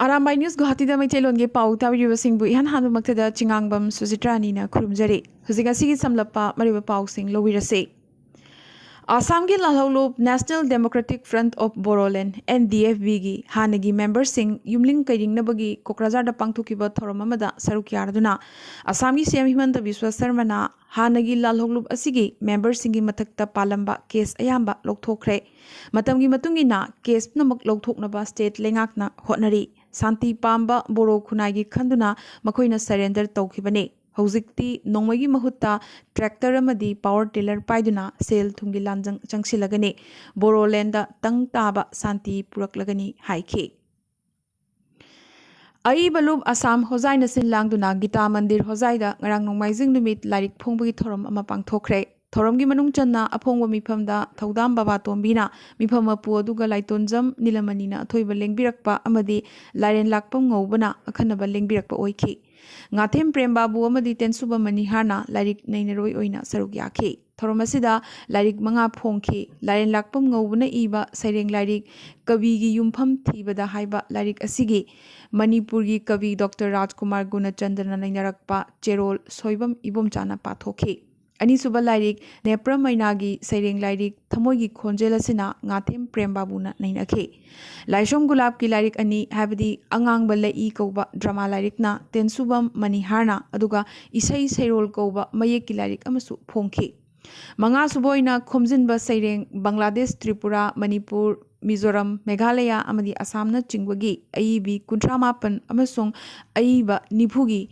आरामबाई news Guwahati मैतेलोनगे पाउ ताबिरिबसिंगबु इहान हानुमक्तदा चिंगांगबम सुजित्रानीना खुरुमजरे हुजिक असिगी समलप्पा मरिबा पाउसिंग लोविरसे आसाम की लाहौलूब national democratic front of Bodoland NDFB की हानगी मेंबर सिंह युमलिंग कइरिंगनबगी कोकराझारदा पांगथोकिबा थोरम अमदा सरुक यारदुना आसाम की सीएम हिमंत बिस्वा शर्माना हानगी लाहौलूब असिगी मेंबर सिंह की मथक्ता पालंबा केस अयाम्बा लौथोखरे मतमगी मतुंगिना केस पुनमक लौथोकनबा स्टेट लेंगाकना होटनरी शांति पांबा बोरो खुनाई खंदुना मखोइना सरेंडर तौखिबने हौजिक्ति नोंमगी महुत्ता ट्रैक्टर अमदी पावर टिलर पाइदुना सेल थुंगी लांजंग चंगसिलगने बोरोलैंड तंग ताबा शांति पुरकलगनी हाइखे अईबलुब आसाम होजाइना सिन लांगदुना गीता मंदिर होजाइदा ngarang nongmaijing numit like फोंबगी theorem अमा पांगथोखरे थोरमगी मनुंग चन्ना अफोंग मिफमदा थौदाम बाबा तोंबीना मिफम अपु अदुगा लाइतोंजम नीलमनीना अथोइबा लेंबिरकपा अमदी लाइरेन लाकपम ngौबना अखनबा लेंबिरकपा ओइखि ngathim prem babu amadi tensuba maniharna lairik nainaroi oina saruk yakhi thoromasida lairik manga phongkhi lain lakpam ngobuna iba saireng lairik kavi gi yumpham thibada haiba lairik asigi manipur gi kavi Dr. Rajkumar Gunachandana nainarakpa cherol soibam ibom chana pathokhi अनीसुबा लाइरिक नेप्र मैनागी सैरेंग लाइरिक थमोगी खोंजेल असिना ngathim prem babuna nainakhe लाइसोम गुलाब की लाइरिक अनि हाबदी अंगांग लई कौबा ड्रामा लाइरिक ना तेंसुबम मनिहारना अदुगा इसई सैरोल कौबा मयेक की लाइरिक अमसु फोंखे मंगा सुबोइना खोमजिनबा सैरेंग बांग्लादेश त्रिपुरा मणिपुर मिजोरम मेघालय अमदी असमना चिंगबगी अईबी 38 अमसुंग अईबा निफुगी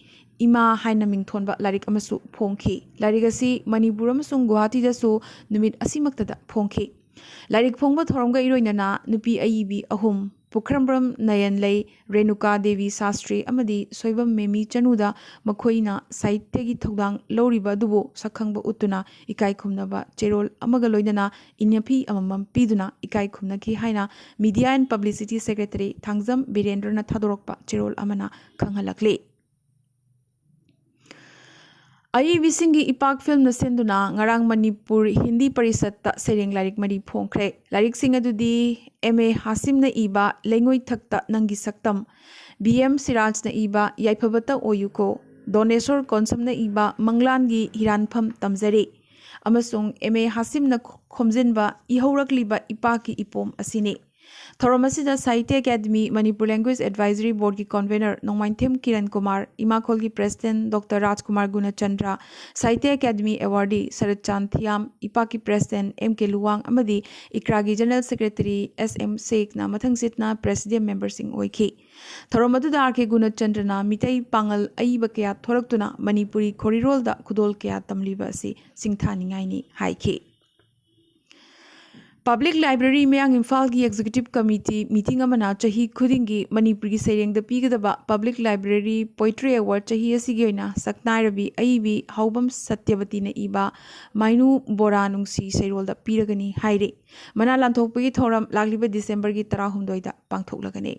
इमा हाइना मिंगथोनबा लाइरिक अमसु फोंखि लाइरिक असि मणिपुर अमसुंग गुवाहाटी दसु नुमित असिमक्तदा फोंखि लाइरिक फोंबा थोरमगा इरोइनना नुपी अईबी अहुम पुखरमब्रम नयनलै रेणुका देवी शास्त्री अमदी सोइबम मेमी चनुदा मखोइना साहित्य की थौदांग लौरिबा दुबो सखंगबा उतुना इकाई खुमनबा चेरोल अमगा लोइनना इन्यफी अममम पीदुना इकाई खुमनकी हाइना media and publicity secretary Thangjam बीरेंद्रना थादोरकपा चेरोल अमना खंगहलकले अईबिसिंगी इपाक फिल्म सेंदुना ngarang manipur hindi parisat sereng larik mari phongkhre larik sing adudi MA Hasim na iba lengoi thakta nangi saktam BM Siraj na iba yaiphabata oyuko Donesor Konsam na iba manglangi hiranpham tamjari amasung MA Hasim na khomjinba ihaurakliba ipaki ipom asine थोरमसिदा साहित्य अकादमी Manipur language advisory board की convener नोंमाइथेम Kiran Kumar इमाखोल की president doctor राजकुमार गुणचंद्र साहित्य अकादमी awardee शरद चांद थियाम इपा की president MK Luwang अमदी इकरा की जनरल सेक्रेटरी SM शेखना मथंगसितना प्रेसिडियम मेंबर सिंह ओइखि थोरमदुदा RK गुणचंद्रना मितई पांगल अईब कया थोरक्तुना मणिपुरी खोरिरोलदा खुदोल कया तमलिबा असि सिंथानिंगाइनी हाइखि पब्लिक लाइब्रेरी में इम्फाल की एग्जीक्यूटिव कमिटी मीटिंग अमना चाही खुदिंगी मणिपुर की सैरेंग द पीगदबा पब्लिक लाइब्रेरी पोइट्री अवार्ड चाही असिगी ओइना सकनाइरबी अईबी हौबम सत्यवती ने इबा माइनु बोरा नुंसी सैरोल द पीरगनी हाइरे मना लांथोकपगी थौरम लाग्लिबा डिसेंबर की 19 दा पांगथोकलगने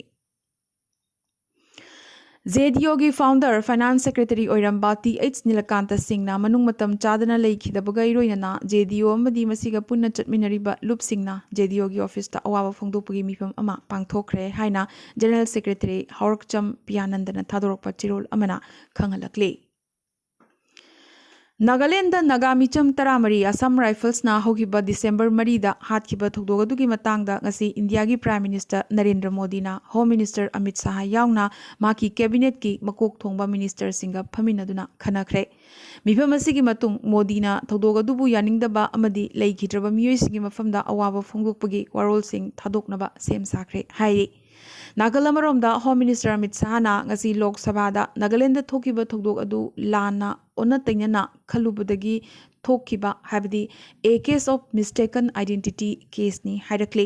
JDO की फाउंडर फाइनेंस सेक्रेटरी ओइरंबा TH नीलकांत सिंहना मनुंग मतम चादना लेखिदबगा इरोइनना JDO अमदी मसिगा पुन्ना चटमिनरिबा लुप सिंहना JDO की ऑफिस ता अवाबा फोंदोकपगी मिफम अमा पांगथोखरे हाइना जनरल सेक्रेटरी हौरकचम पियानंदना थादोरकपा चिरोल अमना खंगहलकले नागालैंड नागामिचम तरामरी असम राइफल्स ना होगिबा डिसेंबर 3 दा हातखिबा थौदोगदुगी मतांगदा ngasi इंडिया की प्राइम मिनिस्टर नरेंद्र मोदी ना home minister Amit Shah यावना माकी cabinet की मकोक थोंबा मिनिस्टर सिंगा फमिनदुना खनाखरे मिफम असिगी मतुंग मोदी ना थौदोगदुबु यानिंगदबा अमदी लेखिद्रबा मियोइसिगी मफमदा अवाबा फोंदोकपगी वारोल सिंह थादोकनबा सेम साखरे हाइरे नागालमरोमदा होम मिनिस्टर अमित शाहना ngasi लोक सभादा नागालैंड थोकिबा थौदोक अदु लाना ओना तैनना खलुबदगी थोकिबा हाबदी a case of mistaken identity case नि हाइरक्ले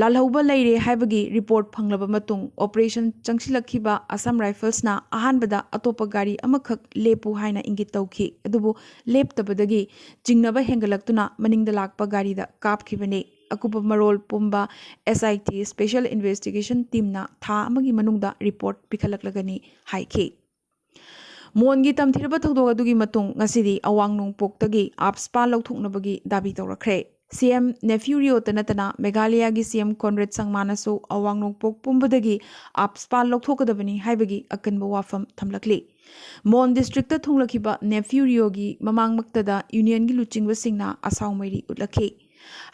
लालहौबा लेरे हाइबगी रिपोर्ट फंगलबा मतुंग ऑपरेशन चंगसिलखिबा असम राइफल्स ना अहानबदा अतोप गाड़ी अमखक लेपु हाइना इंगित तौखि अदुबु लेपतबदगी चिंगनबा हेंगलक्तुना मनिंगदा लाकपा गाड़ीदा कापखिबने अकुप Marol पुंबा SIT special investigation team ना था अमगी मनुंगदा रिपोर्ट पिखलकलगनी हाइखे मोनगी तमथिरबा थौदोक अदुगी मतुंग ngasiदी अवांग नोंगपोक्तगी आपस्पा लौथोकनबगी दाबी तौरखरे CM Nephew Rio Tanatana, Meghalaya gi CM Conrad Sangmanasu, Awang Nongpok Pumbadagi, Apspa Loktokadabani, Haibagi, Akanba Wafam Tamlakli. Mon District Thunglakiba, Nephew Rio gi, Mamang Maktada, Union gi Luching Singna, Asaw Mari Utlaki.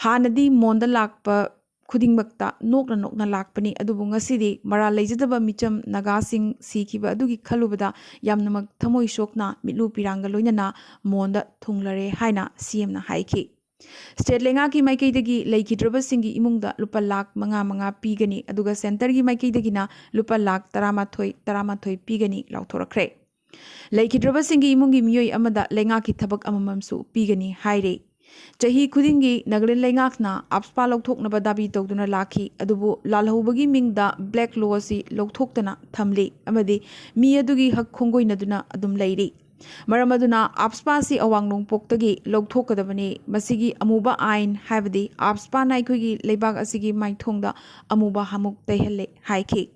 Hanadi Monda Lakpa Kudingmakta, Nokna Lakpani, Adubunga City, Mara Lejadaba Micham, Nagasing, Sikiba, Adugi Kalubada, Yamnamak Tamoy Shokna, Milu Piranga Lunana, Monda Tunglare Haina, CM na Haiki. State lenga ki maikidagi leikidraba singi imungda lupa lak manga pigani aduga center gi maikidagina lupa lak taramathoi pigani lauthorakre leikidraba singi imungi miyoi amada lenga ki thabak amamamsu pigani haire chahi khudingi Nagaland lengakna apspa lokthoknaba dabi tawduna lakhi adubu lalhobagi mingda black law si lokthokdana thamli amadi mi adugi hak khongoinaduna adum leiri Maramaduna Apspasi Awang Nongpoktagi Loktokadabani Masigi Amuba Ain Habdi Apspa Naikugi Lebag Asigi Maithongda Amuba Hamuk Tehele Haiki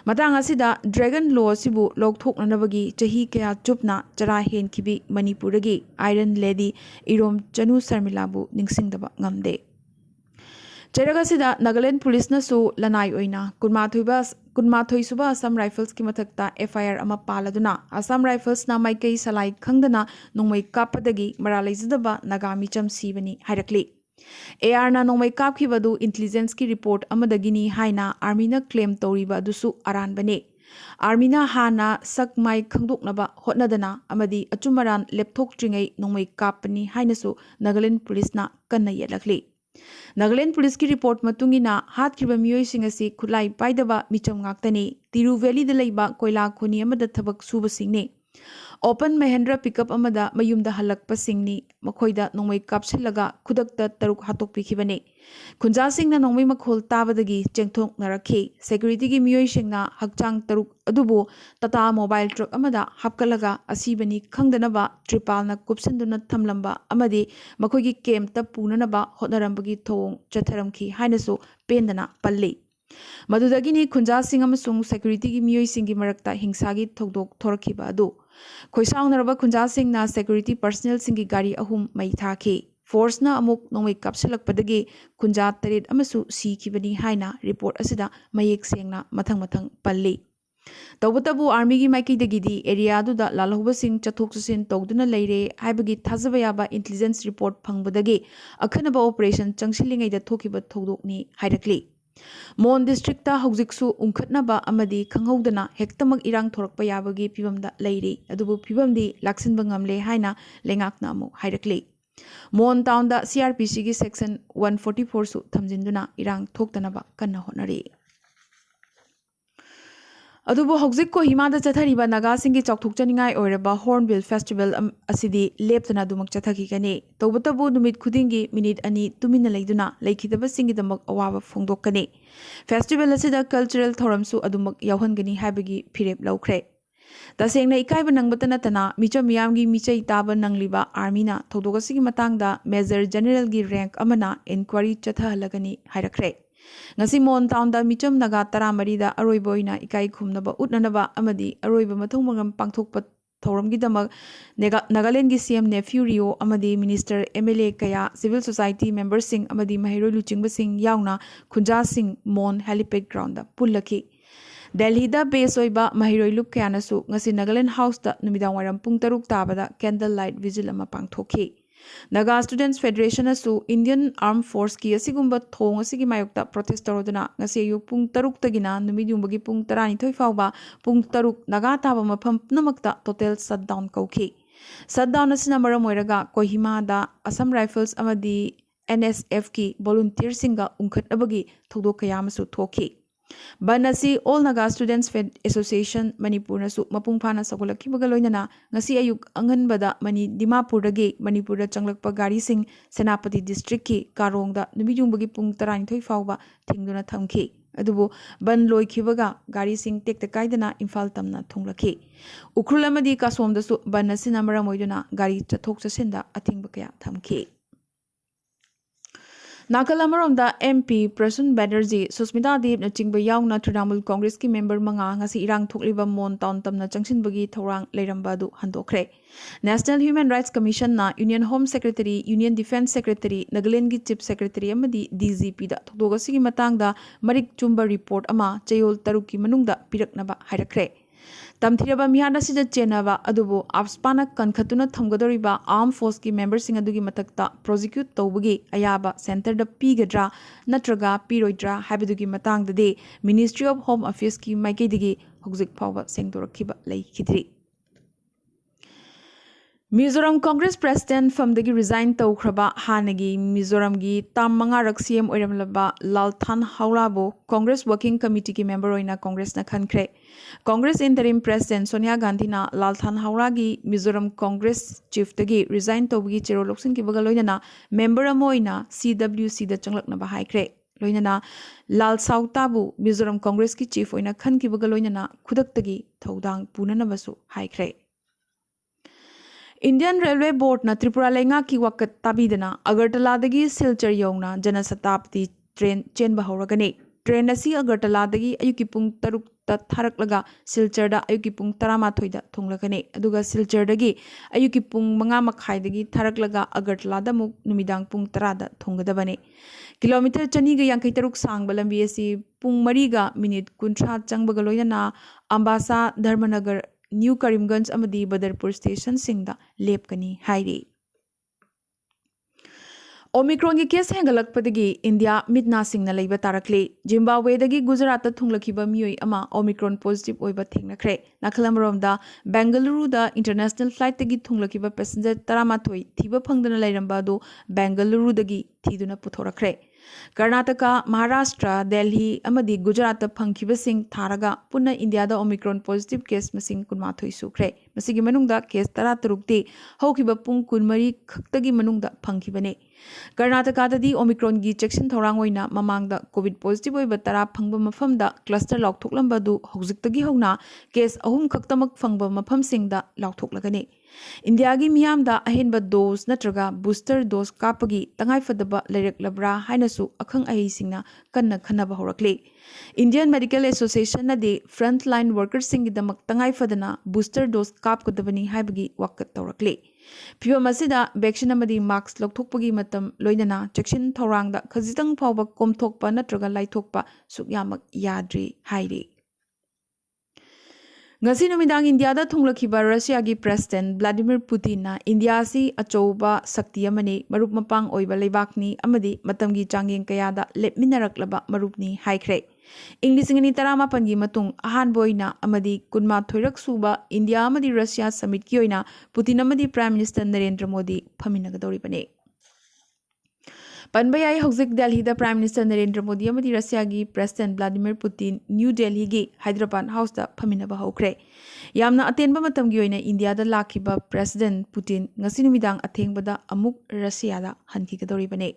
Matang Asida Dragon Law Sibu Loktoknanabagi Chahi Kaya Chupna Chara Hen Kibi Manipuragi Iron Lady Irom Chanu Sarmilabu Ningsingdaba Ngamde Cheragasida Nagaland Police Nasu Lanai Oina Kunmathoi Suba Assam Rifles ki mathakta FIR ama paladuna Assam Rifles na maikai salai khangdana nongmai kapadagi maralaizadaba nagami cham sibani hairakli AR na nongmai kapkhibadu intelligence ki report amadagini haina army na claim toriba dusu aran bane army na hana sakmai khangdoknaba hotnadana amadi achumaran lepthok tringai nongmai kapani hainasu Nagaland Police na kanna yelakli Nagaland Police ki report matungina hat kriba miyoi singasi khulai paidaba micham ngaktani Tiru Valley da leiba koila khuni amada thabak suba singni Open Mahendra pickup amada mayumda halakpa singni makhoida nongmai kapsilaga khudakta taruk hatok pikhibane Khunja singna nongmai makhol tabadagi chengthok narakhi security gi miyoi singna hakchang taruk adubu Tata mobile truck amada hapkalaga asibani khangdanaba tripal na kupsinduna thamlamba amadi makhoigi kem ta punanaba hotnarambagi thong chatharamki hainasu pendana palli Madudagini Khunja Singh amasung security gi miyoi singi marakta hingsagi thokdok thorakhiba adu Khoisaungnaraba Khunja Singh na security personnel singi gari ahum mai thaki force na amuk nongmai kapsalakpadagi Khunja taret amasu sikibani haina report asida mayek sengna mathang palli Tawbatabu army gi maikidagidi area duda lalhoba sing chathok chasin tawduna leire haibagi thazabayaba intelligence report phangbadagi akhanaba operation changsilingai da thokiba thodokni hairakli Mon district ta hojiksu unkhatnaba amadi khanghodana hektamak irang thorakpa yabagi pibamda leiri adubu pibamdi laksinba ngamle haina lengakna amu hairakli Mon town da CRPC gi section 144 su thamjinduna irang thoktanaba kanna honari Adubu hojik ko himada chathariba naga singi chokthok chaningai oiraba Hornbill Festival asidi leptana dumak chathaki kani tawbatabu numit khudingi minute ani tumina leiduna leikidaba singi damak awaba phongdokkani Festival asida cultural thoramsu adumak yawhangani habagi phirep lawkhre Tasengna ikaiba nangbatana tana micha miyamgi michai taba nangliba army na thodokasigi matangda Major General gi rank amana inquiry chathalagani hairakre Ngasi Mon town da micham naga taramari da aroiba oina ikai khumnaba utnanaba amadi aroiba mathong mangam pangthokpa thoramgi damak Nagaland gi CM Nephew Rio amadi Minister MLA kaya civil society members sing amadi mahiroi luchingba sing yauna Khunja Singh Mon helipad ground da pullaki Delhi da base oiba mahiroi luk kayanasu ngasi Nagaland House da numidang waram pung taruk tabada candle light vigil ama pangthokhi Naga Students Federation asu Indian Armed Force ki asigumba thong asigi mayokta protest taroduna ngasi yu pung taruk tagina numidungbagi pung 12 fawba pung taruk naga taba mafam namakta total shutdown kauki shutdown asina maram oiraga Kohima da Assam Rifles amadi NSF ki volunteer singa unkhatnabagi thodok kaya amasu thoki Banasi All Naga Students Fed Association Manipur nasu mapung phana sagolakhibaga loinana ngasi ayuk anganbada mani Dimapur dagi Manipur da changlakpa gari sing Senapati district ki Karong da numijungbagi pung 12 fawba thingduna thamki adubu ban loikhibaga gari sing tekta kaidana Imphal tamna thonglakhi Ukhrul amadi Kasom dasu ban asina maram oiduna gari chathok chasinda athingba kaya thamki नाकल अमरोमदा MP Prasoon Banerjee Sushmita देव चिंब याउना तृणमूल कांग्रेस की member मंगा ngasi irang thokliba mon taun tamna changsinbagi thorang leiramba du handokre National Human Rights Commission na Union Home Secretary Union Defense Secretary Nagaland gi Chief Secretary amadi DGP da thokdogasi gi matangda marik chumba report ama chayol taruk ki manungda piraknaba hairakre Tamthiraba mihana sida chenaba adubu apspana kankhatuna thamgadoriba armed force ki members sing adugi matakta prosecute tawbagi ayaba center da pigadra natraga piroidra habidugi matangda de Ministry of Home Affairs ki maikaidigi hogzik phawba sengdorakhiba leikidri Mizoram Congress President famdagi resign tawkhraba hanagi Mizoram gi tamanga rak CM oiramlaba Lalthan Haulabo Congress Working Committee ki member oina Congress na khankhre Congress Interim President Sonia Gandhi na Lalthan Haura gi Mizoram Congress Chief tagi resign tawbagi chero loksin ki baga loinana member amoina CWC da changlakna ba haikre loinana Lal Sautabu Mizoram Congress ki chief oina khan ki baga loinana khudak tagi thodang punana basu haikre Indian Railway Board na Tripura lenga ki wakat tabidana Agartala dagi Silchar yongna Janasatabdi train chen bahoragani train asi Agartala dagi ayuki pung taruk ta tharaklaga Silchar da ayuki pung 13 da thunglagani aduga Silchar dagi ayuki pung 5 makhai dagi tharaklaga Agartala da muk numidang pung 10 da thunggadabani kilometer chani ga yankai taruk sangba lambi asi pung 3 ga minute 30 changbaga loinana Ambasa Dharmanagar New Karimganj amadi Badarpur station singda lepkani hairi Omicron gi case hengalakpadagi India midna singna leiba tarakle Zimbabwe dagi Gujarat ta thunglakiba miyoi ama Omicron positive oiba thengnakre nakhalamromda Bengaluru da international flight dagi thunglakiba passenger 13 thiba phangdana leiramba do Bengaluru dagi thiduna puthorakre Karnataka, Maharashtra, Delhi, amadi Gujarat phangkiba sing tharaga punna India da Omicron positive case masing kunmathoi sukre masigi manungda case 13 ti haukiba pung kunmari khaktagi manungda phangkibane Karnataka dadi Omicron gi chection thorang oina mamangda COVID positive oiba tara phangba mafamda cluster laukthokhlamba du haujiktagi hauna case ahum khaktamak phangba mafam singda laukthokhlagani India gi miyamda ahenba dose natraga booster dose kapagi tangai fadaba leireklabra hainasu akhang ahi singna kanna khanaba horakle Indian Medical Association na de frontline workers singi damak tangai fadana booster dose kapkadabani haibagi wakat tawrakle Pibam asida vaccine amadi mask lokthokpagi matam loinana chection thorangda khajitang phawba komthokpa natraga laithokpa sukyamak yadri hairi Ngasi numidang India da thunglakhiba Russia gi President Vladimir Putin na India si achouba sakti amani marup mapang oiba leibakni amadi matamgi changyeng kaya da lepminaraklaba marupni haikre English ngani tarama pangi matung ahan boina amadi kunma thoirak suba India amadi Russia summit ki oina Putin amadi Prime Minister Narendra Modi phaminagadori bane Panbayai hauzik Delhi da Prime Minister Narendra Modi amadi Russia gi President Vladimir Putin New Delhi gi Hyderabad House da phaminaba haukre yamna atenba matam gi oina India da lakhiba President Putin ngasi numidang athengbada amuk Russia da hankigadori bane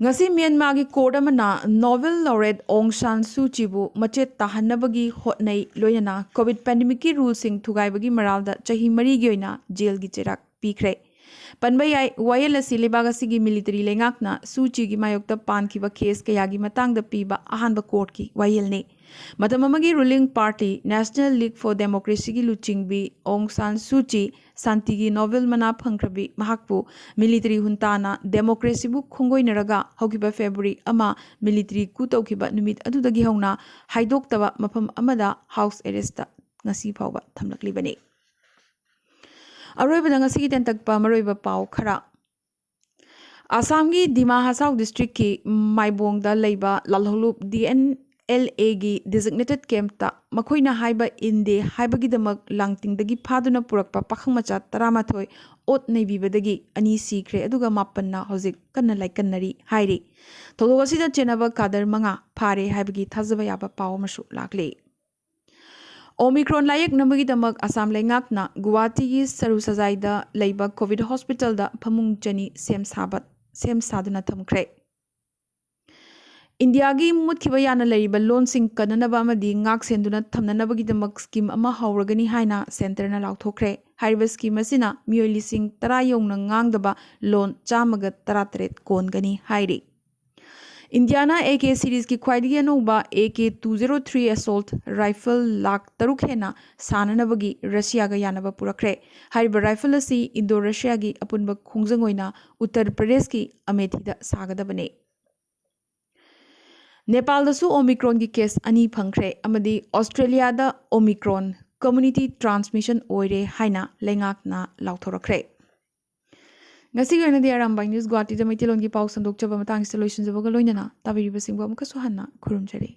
ngasi Myanmar gi court amana Nobel laureate Aung San Suu Kyi bu machet tahannabagi hotnai loyana COVID pandemic ki rule sing thugaibagi maralda chahi 3 gi oina jail gi cherak pikre Panbayai Wayalasi Libagasi gi military lengakna Suchi gi mayokta pankiba case kayagi matangda piba ahanba court ki wayalne matamamagi ruling party National League for Democracy gi luchingbi Aung San Suu Kyi Santi gi Nobel mana phangkrabi mahakpu military huntana democracy bu khongoinaraga hokiba February ama military ku tawkiba numit adudagi hauna haidoktaba mafam amada house arrest ta ngasi phawba thamlaklibani Aroiba ngasi ki tentakpa maroiba pau khara Assam gi Dima Hasao district ki Maibong da leiba lalholup DNLA gi designated camp ta makoina haiba inde haiba gi damak langting dagi phaduna purakpa pakhang macha 13 ot nei bibadagi ani sikre aduga mapanna hojik kanna laikannari hairi thodoga sida chenaba kadar manga phare haibagi thajaba yaba pau masu lakle Omicron layak namagi damak Assam lengakna Guwahati gi Saru Sajai da leiba COVID hospital da phamung chani sem saduna thamkre इंडियागी मुत्खिबा याना लरिबा लोनसिंग कननबा अमदि ngak senduna thamnanabagidamak scheme ama hauragani haina centerna lauthokre hariba scheme asina mioi lising 10 yongna ngangdaba loan chamaga 13 kongani hairi इंडियाना AK series की ख्वाइदगी अनौबा AK-203 असोल्ट राइफल लाख तरुक हेना साननबगी रशियागा यानबा पुरखरे हारिबा राइफल असी इंडो रशियागी अपुनबा खोंजंगोइना उत्तर प्रदेश की अमेठीदा सागदबने नेपालदसु ओमिक्रॉन की केस अनि फंखरे अमदी ऑस्ट्रेलियादा ओमिक्रॉन कम्युनिटी ट्रांसमिशन ओइरे हाइना लेंगाकना लाउथोरखरे ngasi gana di arambang news guwahati da maitilon ki paw sandok chaba matang installation jabaga loinana tabiri basing ba muka suhanna khurum chari